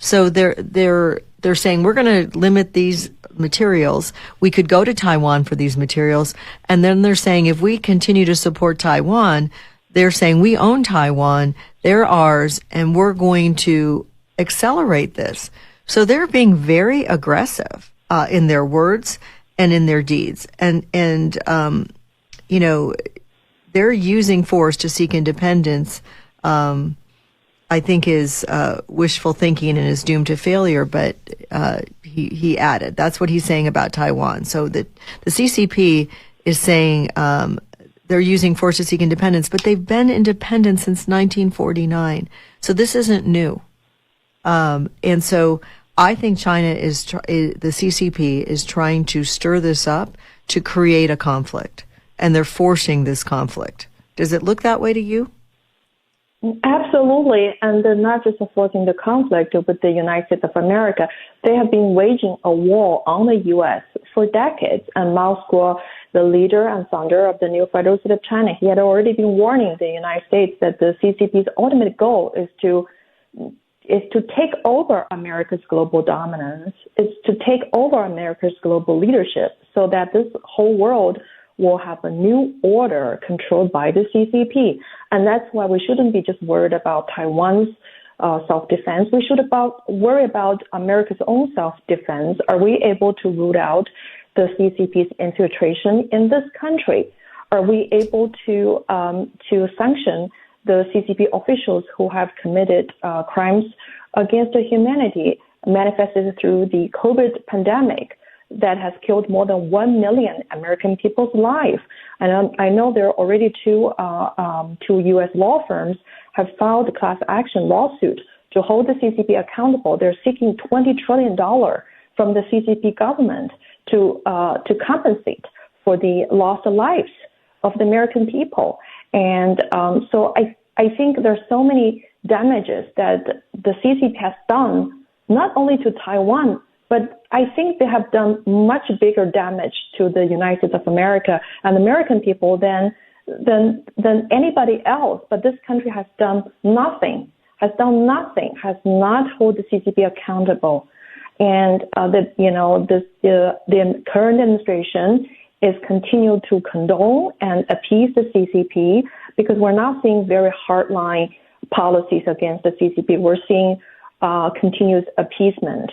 So they're saying we're going to limit these materials. We could go to Taiwan for these materials. And then they're saying if we continue to support Taiwan, they're saying we own Taiwan, they're ours, and we're going to accelerate this. So they're being very aggressive in their words and in their deeds. And you know, they're using force to seek independence, I think is wishful thinking and is doomed to failure. But he added, that's what he's saying about Taiwan. So the CCP is saying they're using force to seek independence, but they've been independent since 1949. So this isn't new. And so I think China the CCP is trying to stir this up to create a conflict, and they're forcing this conflict. Does it look that way to you? Absolutely, and they're not just forcing the conflict with the United States of America. They have been waging a war on the U.S. for decades, and Mao Zedong, the leader and founder of the new Federal State of China, he had already been warning the United States that the CCP's ultimate goal is to take over America's global dominance, is to take over America's global leadership, so that this whole world will have a new order controlled by the CCP. And that's why we shouldn't be just worried about Taiwan's self-defense. We should worry about America's own self-defense. Are we able to root out the CCP's infiltration in this country? Are we able to sanction the CCP officials who have committed crimes against humanity, manifested through the COVID pandemic that has killed more than 1 million American people's lives? And I know there are already two U.S. law firms have filed a class action lawsuit to hold the CCP accountable. They're seeking $20 trillion from the CCP government to compensate for the lost lives of the American people. And so I think there's so many damages that the CCP has done, not only to Taiwan, but I think they have done much bigger damage to the United States of America and American people than anybody else. But this country has done nothing, has not held the CCP accountable. And the current administration is continuing to condole and appease the CCP, because we're not seeing very hardline policies against the CCP. We're seeing continuous appeasement.